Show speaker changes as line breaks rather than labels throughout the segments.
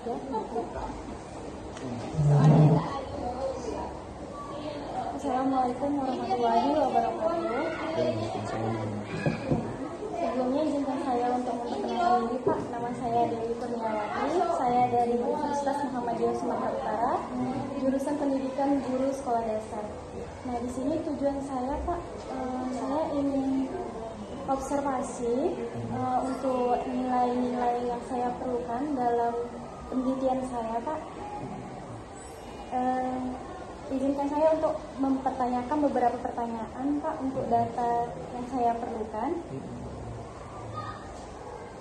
Ya. Assalamualaikum warahmatullahi wabarakatuh. Sebelumnya izinkan saya untuk memperkenalkan diri, Pak. Nama saya Dewi Kurniawati. Saya dari Universitas Muhammadiyah Sumatera Utara, jurusan Pendidikan Guru Sekolah Dasar. Nah, di sini tujuan saya, Pak, saya ingin observasi untuk nilai-nilai yang saya perlukan dalam penelitian saya, Pak. Izinkan saya untuk mempertanyakan beberapa pertanyaan, Pak, untuk data yang saya perlukan.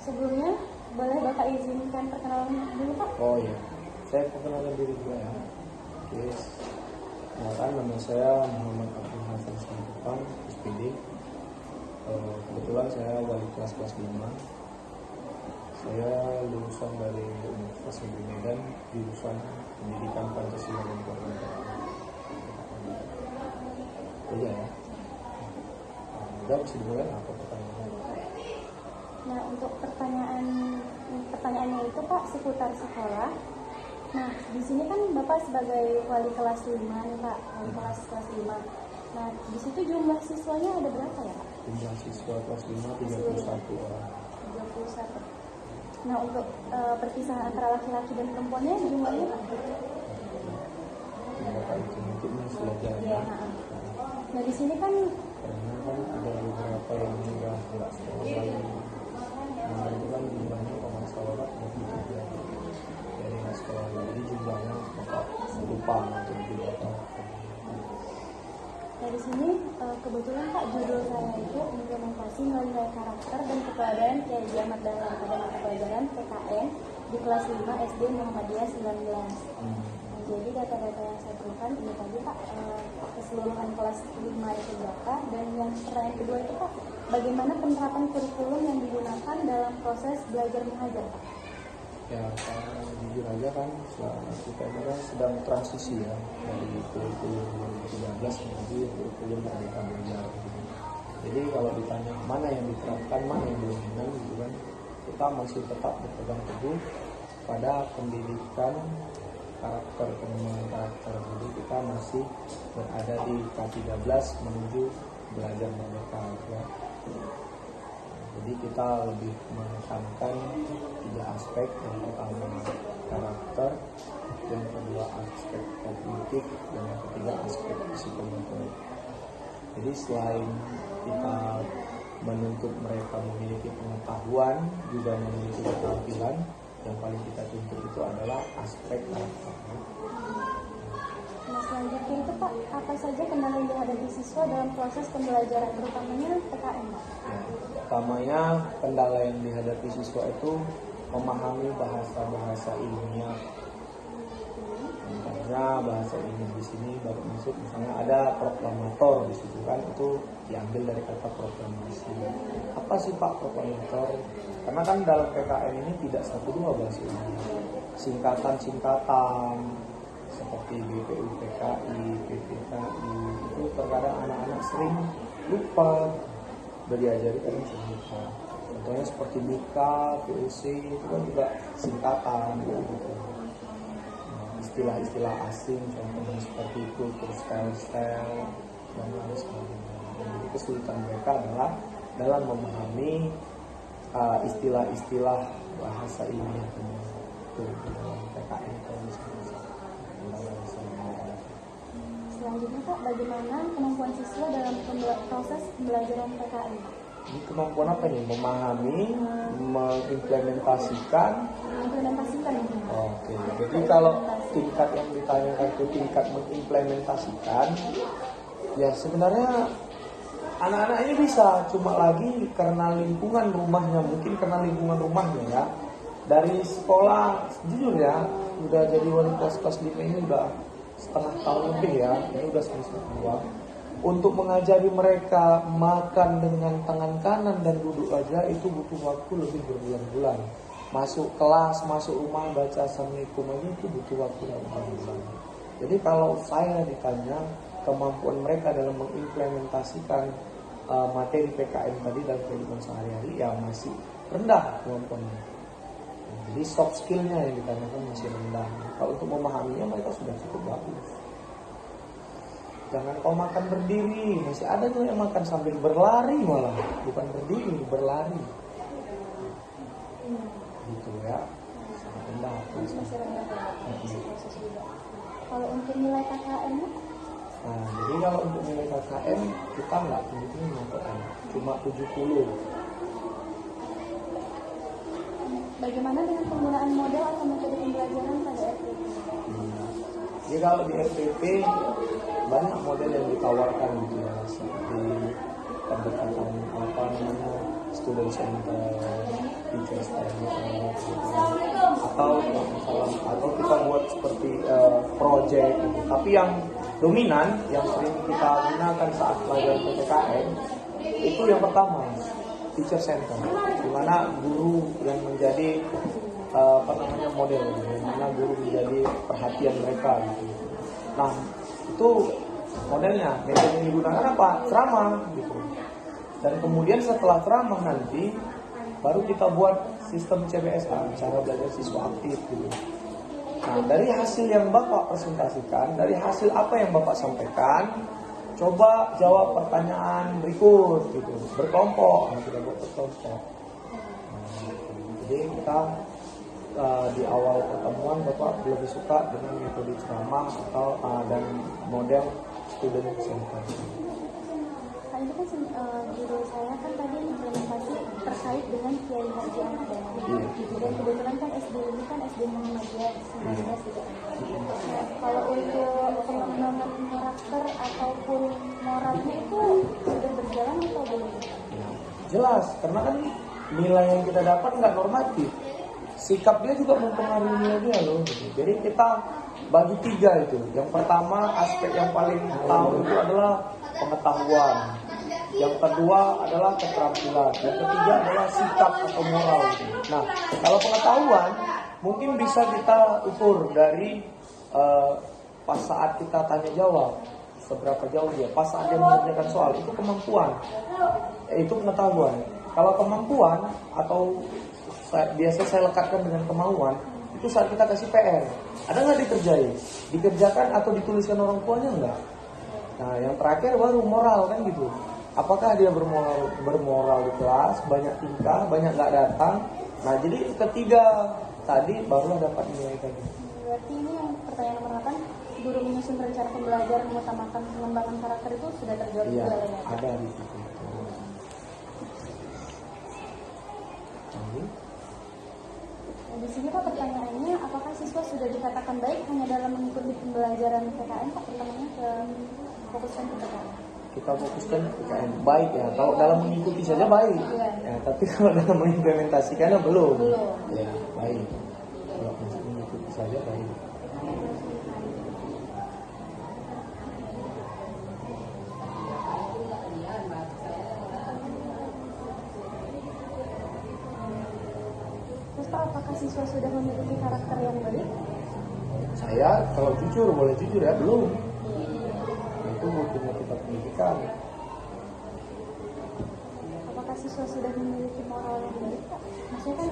Sebelumnya, boleh Bapak izinkan perkenalan dulu, Pak?
Oh iya, saya perkenalkan diri juga ya. Oke, kenalkan, nama saya Muhammad Abdul Hasan Simatupang, SPD. Kebetulan saya wali kelas 5. Saya lulusan dari Universitas Negeri Medan, jurusan Pendidikan Pancasila dan Kewarganegaraan. Iya ya. Udah bisa dimulai apa pertanyaannya?
Nah, untuk pertanyaannya itu, Pak, seputar sekolah. Nah, di sini kan Bapak sebagai wali kelas 5 nih, Pak, wali kelas 5. Nah, di situ jumlah siswanya ada berapa ya, Pak?
Jumlah siswa kelas 5 31 orang.
31. Nah, untuk perpisahan antara laki-laki dan perempuannya jumlahnya berapa?
Bapak itu mungkin selajar.
Iya. Nah, di sini kan
Karena kan ada beberapa yang sudah tidak sekolah lagi. Nah, itu kan jumlahnya kalau sekolah lebih juga dari sekolah. Jadi jumlahnya Bapak lupa untuk berapa.
di sini kebetulan, Pak, judul saya itu implementasi nilai karakter dan keteladanan Kiai Haji Ahmad Dahlan pada mata pelajaran PKN di kelas 5 SD Muhammadiyah 19. Jadi data-data yang saya perlukan ini tadi, Pak, keseluruhan kelas 5 itu berapa, dan yang pertanyaan kedua itu, Pak, bagaimana penerapan kurikulum yang digunakan dalam proses belajar mengajar, Pak?
Ya, jujur aja kan kita ini kan sedang transisi ya dari kurikulum 2013 menuju kurikulum Merdeka Belajar. Jadi kalau ditanya mana yang diterapkan, mana yang belum gitu kan, kita masih tetap berpegang teguh pada pendidikan karakter, pengembangan karakter. Jadi kita masih berada di K13 menuju belajar merdeka ya. Jadi kita lebih menekankan 3 aspek. Yang pertama karakter, yang kedua aspek kognitif, dan yang ketiga aspek psikomotorik. Jadi selain kita menuntut mereka memiliki pengetahuan, juga memiliki keterampilan, yang paling kita tuntut itu adalah aspek karakter.
Nah, selanjutnya itu, Pak, apa saja kendala yang dihadapi siswa dalam proses pembelajaran, terutamanya PKN, Pak?
Ya, utamanya kendala yang dihadapi siswa itu memahami bahasa-bahasa ilmiah. Karena bahasa ilmiah di sini baru masuk, misalnya ada proklamator di situ kan, itu diambil dari kata proklamasi. Apa sih, Pak, proklamator? Karena kan dalam PKN ini tidak 1-2 bahasa ilmiah, singkatan-singkatan seperti BPUPKI, PPKI, itu terkadang anak-anak sering lupa, udah diajari kan sering lupa. Contohnya seperti NIKA, PUC, itu kan juga singkatan gitu. Istilah-istilah asing contohnya seperti kultur style dan lain sebagainya. Jadi kesulitan mereka adalah dalam memahami istilah-istilah bahasa ilmiah itu dalam PKN atau
Selanjutnya, Pak, bagaimana kemampuan siswa dalam proses pembelajaran PKN?
Ini kemampuan apa nih? Memahami, mengimplementasikan. Oke, jadi kalau tingkat yang ditanyakan itu tingkat mengimplementasikan, ya sebenarnya anak-anak ini bisa, cuma lagi karena lingkungan rumahnya, mungkin karena lingkungan rumahnya ya. Dari sekolah, jujur ya, udah jadi wali kelas 5 ini udah setengah tahun lebih ya, ini udah semester 2. Untuk mengajari mereka makan dengan tangan kanan dan duduk aja itu butuh waktu lebih berbulan-bulan. Masuk kelas, masuk rumah, baca Assalamualaikum aja itu butuh waktu berbulan-bulan. Jadi kalau saya ditanya kemampuan mereka dalam mengimplementasikan materi PKN tadi dalam kehidupan sehari-hari, ya masih rendah kemampuannya. Jadi soft skillnya yang ditanyakan masih rendah. Kalau untuk memahaminya mereka sudah cukup bagus. Jangan kau makan berdiri, masih ada tuh yang makan sambil berlari malah, bukan berdiri, berlari. Gitu ya, sangat rendah.
Masih rendah ya, masih proses juga. Kalau untuk nilai KKM,
Nah, jadi kalau untuk nilai KKM kita nggak tinggi-tinggi KKM, cuma 70.
bagaimana dengan penggunaan model atau metode pembelajaran pada RPP?
Jadi kalau di RPP banyak model yang ditawarkan gitu ya, seperti pendekatan apa namanya student center, teacher center, atau kita buat seperti project gitu. Tapi yang dominan yang sering kita gunakan saat pelajaran PPKN itu yang pertama teacher center, di mana guru yang menjadi model, di mana guru menjadi perhatian mereka gitu. Nah, itu modelnya, metode yang digunakan apa? Ceramah gitu. Dan kemudian setelah ceramah nanti baru kita buat sistem CBSA, cara belajar siswa aktif gitu. Nah, dari hasil yang Bapak presentasikan, dari hasil apa yang Bapak sampaikan, coba jawab pertanyaan berikut gitu, berkelompok. Nah, kita buat berkelompok. Jadi kita di awal pertemuan Bapak lebih suka dengan metode ceramah atau dan model student center.
Nah, ini kan judul saya kan tadi implementasi terkait dengan Kiai Haji Ahmad Dahlan. Dan kebetulan kan SD ini kan SD Muhammadiyah 19 gitu. Nah, kalau untuk pengembangan karakter ataupun moralnya itu sudah berjalan atau belum?
Jelas, karena kan nilai yang kita dapat nggak normatif. Sikap dia juga mempengaruhi nilai dia loh. Jadi kita bagi 3 itu. Yang pertama aspek yang paling tahu itu adalah pengetahuan. Yang kedua adalah keterampilan. Yang ketiga adalah sikap atau moral. Nah, kalau pengetahuan mungkin bisa kita ukur dari pas saat kita tanya jawab, seberapa jauh dia. Pas saat dia mengerjakan soal, itu kemampuan. Itu pengetahuan. Kalau kemampuan atau biasa saya lekatkan dengan kemauan, itu saat kita kasih PR, ada nggak dikerjakan atau dituliskan orang tuanya nggak? Nah, yang terakhir baru moral kan gitu. Apakah dia bermoral di kelas, banyak tingkah, banyak nggak datang? Nah, jadi ketiga tadi barulah dapat nilai tadi.
Berarti ini yang pertanyaan nomor 8, guru menyusun rencana pembelajaran mengutamakan pengembangan karakter itu sudah terjawab
Iya,
juga ya?
ada di situ.
Di sini Pak pertanyaannya, apakah siswa sudah dikatakan baik hanya dalam mengikuti pembelajaran PKN? Pak, pertanyaannya ke fokuskan ke PKN.
Kita fokuskan PKN baik ya. Kalau dalam mengikuti saja baik, ya, tapi kalau dalam mengimplementasikannya belum. Ya, baik. Kalau mengikuti saja baik.
Terus Pak, apakah siswa sudah memiliki karakter yang baik?
Saya kalau jujur, boleh jujur ya, belum. Itu butuhnya kita pendidikan.
Apakah siswa sudah memiliki moral yang baik, Pak? Maksudnya kan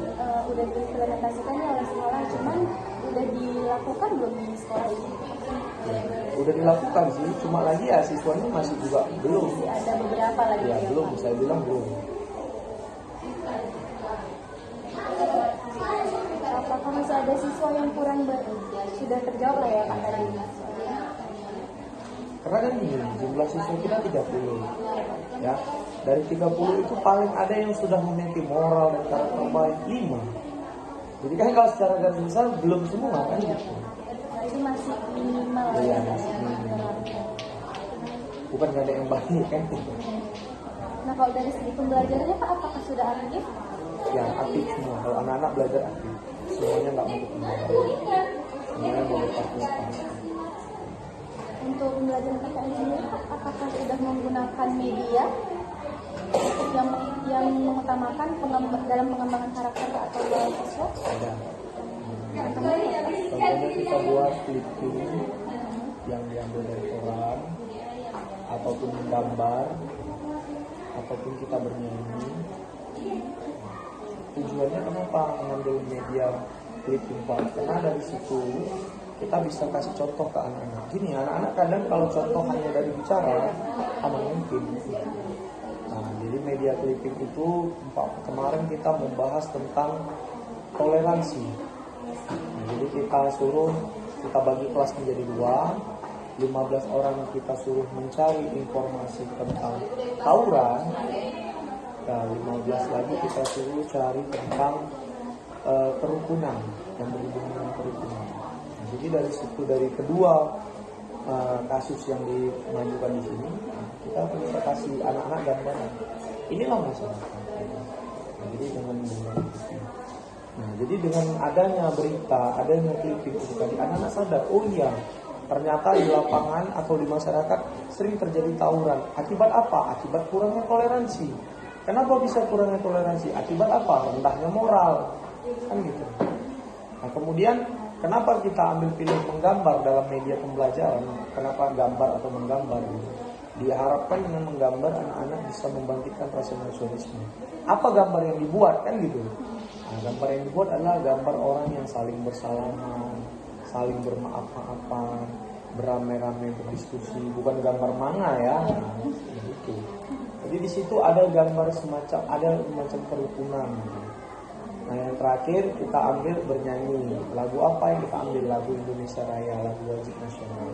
udah diimplementasikan ya oleh sekolah, cuman udah dilakukan belum di sekolah ini?
Udah dilakukan sih, cuma lagi ya siswanya masih juga belum.
Masih ada beberapa lagi
Ya, belum,
Pak?
saya bilang belum.
Apakah masih ada siswa yang kurang baik? Sudah terjawab lah ya Pak tadi.
Karena kan gini, jumlah siswa kita 30. Ya, dari 30 itu paling ada yang sudah memiliki moral dan karakter baik 5. Jadi kan kalau secara garis besar belum semua kan gitu.
Jadi masih minimal
Iya,
ya.
masih minimal. Bukan gak ada yang baik kan gitu.
Nah, kalau dari segi pembelajarannya Pak, apakah sudah aktif?
Ya, aktif semua. Kalau anak-anak belajar aktif, semuanya nggak mau ketinggalan. Semuanya mau berpartisipasi.
Untuk pembelajaran PKN sendiri Pak, apakah sudah menggunakan media yang mengutamakan dalam pengembangan karakter atau moral siswa?
Ada.
Contohnya apa?
Contohnya kita buat clipping yang diambil dari koran, ataupun gambar, ataupun kita bernyanyi. tujuannya kenapa mengambil media clipping Pak? Karena dari situ kita bisa kasih contoh ke anak-anak. Gini, anak-anak kadang kalau contoh hanya dari bicara, aman mungkin. Nah, jadi media clipping itu kemarin kita membahas tentang toleransi. Nah, jadi kita bagi kelas menjadi 2, 15 orang kita suruh mencari informasi tentang tawuran, dan 15 lagi kita suruh cari tentang kerukunan yang berhubungan dengan kerukunan. Nah, jadi dari situ, dari kedua kasus yang dimajukan di sini, kita bisa kasih anak-anak gambaran. Inilah masyarakat. Nah, jadi dengan adanya berita, adanya clipping itu tadi, anak-anak sadar, oh iya, ternyata di lapangan atau di masyarakat sering terjadi tawuran. Akibat apa? Akibat kurangnya toleransi. Kenapa bisa kurangnya toleransi? Akibat apa? Rendahnya moral. Kan gitu. Nah, kemudian kenapa kita ambil pilih menggambar dalam media pembelajaran? Kenapa gambar atau menggambar? Diharapkan dengan menggambar anak-anak bisa membangkitkan rasa nasionalisme. Apa gambar yang dibuat? Kan gitu. Nah, gambar yang dibuat adalah gambar orang yang saling bersalaman, saling bermaaf-maafan, beramai-ramai berdiskusi, bukan gambar manga ya. Nah, gitu. Jadi di situ ada gambar semacam kerukunan. Nah, yang terakhir kita ambil bernyanyi. Lagu apa yang kita ambil? Lagu Indonesia Raya, lagu wajib nasional.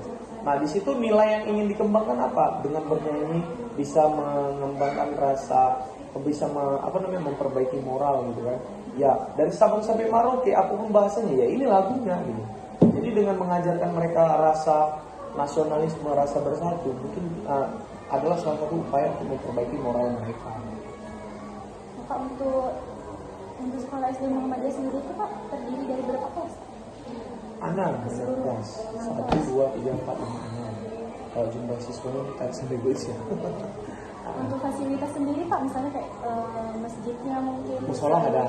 Nah, di situ nilai yang ingin dikembangkan apa? Dengan bernyanyi bisa mengembangkan rasa, bisa memperbaiki moral gitu kan. Ya, dari Sabang sampai Merauke apapun bahasanya, ya ini lagunya gitu. Jadi dengan mengajarkan mereka rasa nasionalisme, rasa bersatu, mungkin adalah salah satu upaya untuk memperbaiki moral mereka.
Pak, untuk sekolah SD Muhammadiyah sendiri itu Pak terdiri dari berapa kelas?
6 kelas. 1, 2, 3, 4, 5, 6. Kalau jumlah siswanya kita sampai ya.
Untuk fasilitas sendiri Pak, misalnya kayak masjidnya mungkin.
Musola ada.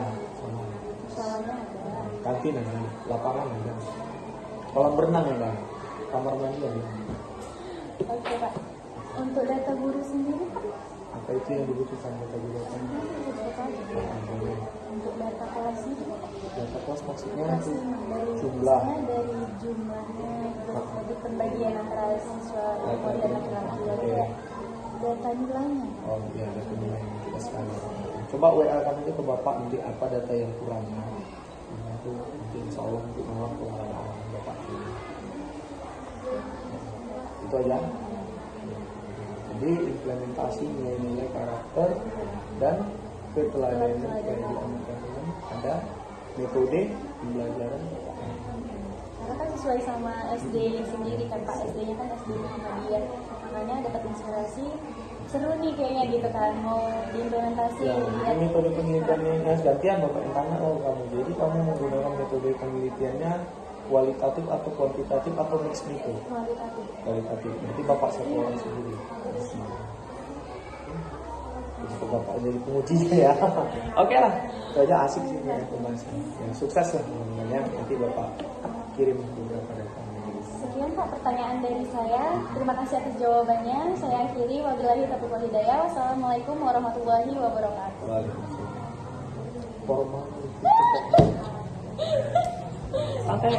Musolanya ada.
Kantin ada, lapangan ada. Kolam berenang ada. Kamar mandi ada.
Oke Pak. Untuk data guru sendiri Pak?
Apa itu yang dibutuhkan data guru?
Untuk data kelas itu
data kelas maksudnya itu
dari
jumlah
dari jumlahnya, dari pembagian antara siswa perempuan dan laki-laki, data nilainya.
Oh iya, data nilainya kita sekali. Coba WA kan itu ke Bapak nanti apa data yang kurang ya. Itu nanti insya Allah nanti malam ke Bapak ini. Itu aja. Jadi implementasi nilai-nilai karakter dan keteladanan yang diamalkan, ada metode pembelajaran.
Karena kan sesuai sama SD sendiri kan Pak, SD-nya kan SD Muhammadiyah, makanya dapat inspirasi seru nih kayaknya gitu kan, mau diimplementasi.
Ya, ini metode penelitiannya gantian Bapak yang tanya kamu. Jadi kamu menggunakan metode penelitiannya kualitatif atau kuantitatif atau mix metode? Kualitatif. Nanti Bapak satu orang sendiri. Jadi Bapak jadi pengujinya ya. Oke lah, itu aja asik sih pembahasan. Ya, sukses lah semuanya. Nanti Bapak kirim beberapa data.
Sekian Pak pertanyaan dari saya. Terima kasih atas jawabannya. Saya akhiri. Wabillahi taufiq wal hidayah. Wassalamualaikum warahmatullahi wabarakatuh.
Waalaikumsalam. Formal. Santai.